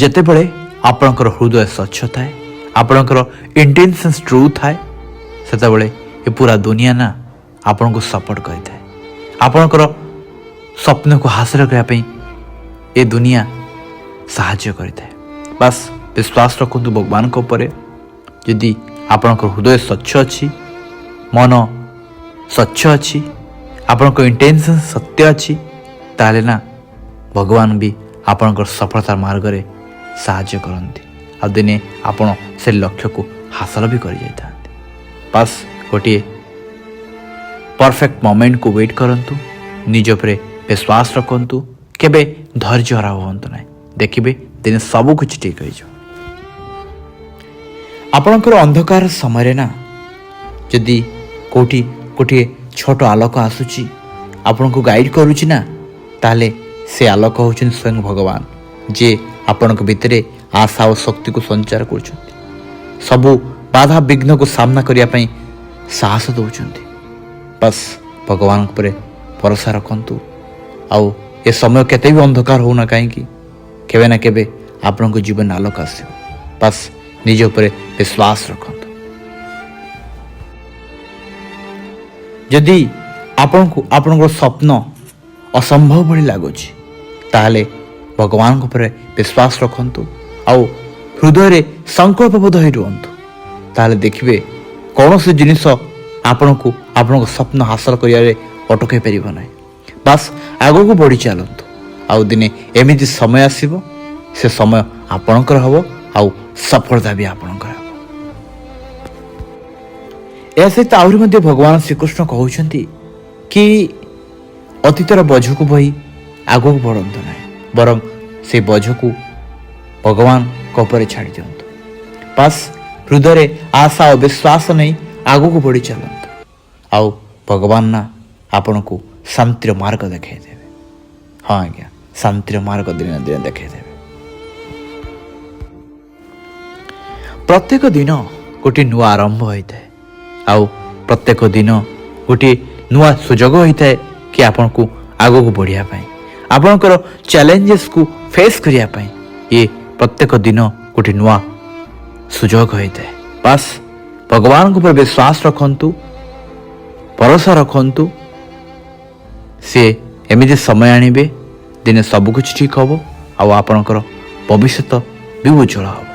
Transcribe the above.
ଯେତେବେଳେ ଆପଣଙ୍କର ହୃଦୟ ସ୍ୱଚ୍ଛ ଥାଏ, ଆପଣଙ୍କର ଇଣ୍ଟେନସନ୍ସ ଟ୍ରୁ ଥାଏ, ସେତେବେଳେ ଏ ପୁରା ଦୁନିଆ ନା ଆପଣଙ୍କୁ ସପୋର୍ଟ କରିଥାଏ। ଆପଣଙ୍କର ସ୍ୱପ୍ନକୁ ହାସଲ କରିବା ପାଇଁ ଏ ଦୁନିଆ ସାହାଯ୍ୟ କରିଥାଏ। ବାସ୍ ବିଶ୍ୱାସ ରଖନ୍ତୁ ଭଗବାନଙ୍କ ଉପରେ। ଯଦି ଆପଣଙ୍କର ହୃଦୟ ସ୍ୱଚ୍ଛ ଅଛି, ମନ ସ୍ୱଚ୍ଛ ଅଛି, ଆପଣଙ୍କ ଇଣ୍ଟେନସନ୍ ସତ୍ୟ ଅଛି, ତାହେଲେ ନା ଭଗବାନ ବି ଆପଣଙ୍କର ସଫଳତା ମାର୍ଗରେ ସାହାଯ୍ୟ କରନ୍ତି। ଆଉ ଦିନେ ଆପଣ ସେ ଲକ୍ଷ୍ୟକୁ ହାସଲ ବି କରିଯାଇଥାନ୍ତି। ବାସ୍ ଗୋଟିଏ ପରଫେକ୍ଟ ମୋମେଣ୍ଟକୁ ୱେଟ୍ କରନ୍ତୁ, ନିଜ ଉପରେ ବିଶ୍ୱାସ ରଖନ୍ତୁ, କେବେ ଧୈର୍ଯ୍ୟ ହରା ହୁଅନ୍ତୁ ନାହିଁ। ଦେଖିବେ ଦିନେ ସବୁ କିଛି ଠିକ୍ ହୋଇଯିବ। ଆପଣଙ୍କର ଅନ୍ଧକାର ସମୟରେ ନା ଯଦି କେଉଁଠି ଗୋଟିଏ ଛୋଟ ଆଲୋକ ଆସୁଛି, ଆପଣଙ୍କୁ ଗାଇଡ଼ କରୁଛି ନା, ତାହେଲେ ସେ ଆଲୋକ ହେଉଛନ୍ତି ସ୍ୱୟଂ ଭଗବାନ, ଯିଏ ଆପଣଙ୍କ ଭିତରେ ଆଶା ଓ ଶକ୍ତିକୁ ସଞ୍ଚାର କରୁଛନ୍ତି। ସବୁ ବାଧା ବିଘ୍ନକୁ ସାମ୍ନା କରିବା ପାଇଁ ସାହସ ଦେଉଛନ୍ତି। ବାସ୍ ଭଗବାନଙ୍କ ଉପରେ ଭରସା ରଖନ୍ତୁ। ଆଉ ଏ ସମୟ କେତେ ବି ଅନ୍ଧକାର ହେଉନା କାହିଁକି, କେବେ ନା କେବେ ଆପଣଙ୍କ ଜୀବନରେ ଆଲୋକ ଆସିବ। ବାସ୍ ନିଜ ଉପରେ ବିଶ୍ୱାସ ରଖନ୍ତୁ। ଯଦି ଆପଣଙ୍କୁ ଆପଣଙ୍କର ସ୍ୱପ୍ନ ଅସମ୍ଭବ ଭଳି ଲାଗୁଛି, ତାହେଲେ ଭଗବାନଙ୍କ ଉପରେ ବିଶ୍ୱାସ ରଖନ୍ତୁ ଆଉ ହୃଦୟରେ ସଂକଳ୍ପବଦ୍ଧ ହୋଇ ରୁହନ୍ତୁ। ତାହେଲେ ଦେଖିବେ କୌଣସି ଜିନିଷ ଆପଣଙ୍କୁ ଆପଣଙ୍କ ସ୍ୱପ୍ନ ହାସଲ କରିବାରେ ଅଟକାଇ ପାରିବ ନାହିଁ। ବାସ୍ ଆଗକୁ ବଢ଼ି ଚାଲନ୍ତୁ। ଆଉ ଦିନେ ଏମିତି ସମୟ ଆସିବ, ସେ ସମୟ ଆପଣଙ୍କର ହେବ ଆଉ ସଫଳତା ବି ଆପଣଙ୍କର ହେବ। ଏହା ସହିତ ଆହୁରି ମଧ୍ୟ ଭଗବାନ ଶ୍ରୀକୃଷ୍ଣ କହୁଛନ୍ତି କି ଅତୀତର ବୋଝକୁ ବୋହି ଆଗକୁ ବଢ଼ନ୍ତୁ ନାହିଁ, ବରଂ ସେ ବୋଝକୁ ଭଗବାନଙ୍କ ଉପରେ ଛାଡ଼ି ଦିଅନ୍ତୁ। ବାସ୍ ହୃଦୟରେ ଆଶା ଓ ବିଶ୍ୱାସ ନେଇ ଆଗକୁ ବଢ଼ି ଚାଲନ୍ତୁ। ଆଉ ଭଗବାନ ନା ଆପଣଙ୍କୁ ଶାନ୍ତିର ମାର୍ଗ ଦେଖାଇଦେବେ। ହଁ ଆଜ୍ଞା, ଶାନ୍ତିର ମାର୍ଗ ଦିନେ ନା ଦିନେ ଦେଖାଇଦେବେ। ପ୍ରତ୍ୟେକ ଦିନ ଗୋଟିଏ ନୂଆ ଆରମ୍ଭ ହୋଇଥାଏ, ଆଉ ପ୍ରତ୍ୟେକ ଦିନ ଗୋଟିଏ ନୂଆ ସୁଯୋଗ ହୋଇଥାଏ କି ଆପଣଙ୍କୁ ଆଗକୁ ବଢ଼ିବା ପାଇଁ, ଆପଣଙ୍କର ଚ୍ୟାଲେଞ୍ଜେସକୁ ଫେସ୍ କରିବା ପାଇଁ। ଇଏ ପ୍ରତ୍ୟେକ ଦିନ ଗୋଟିଏ ନୂଆ ସୁଯୋଗ ହୋଇଥାଏ। ବାସ୍ ଭଗବାନଙ୍କ ଉପରେ ବିଶ୍ୱାସ ରଖନ୍ତୁ, ଭରସା ରଖନ୍ତୁ। ସେ ଏମିତି ସମୟ ଆଣିବେ, ଦିନେ ସବୁକିଛି ଠିକ୍ ହେବ ଆଉ ଆପଣଙ୍କର ଭବିଷ୍ୟତ ବି ଉଜ୍ଜଳ ହେବ।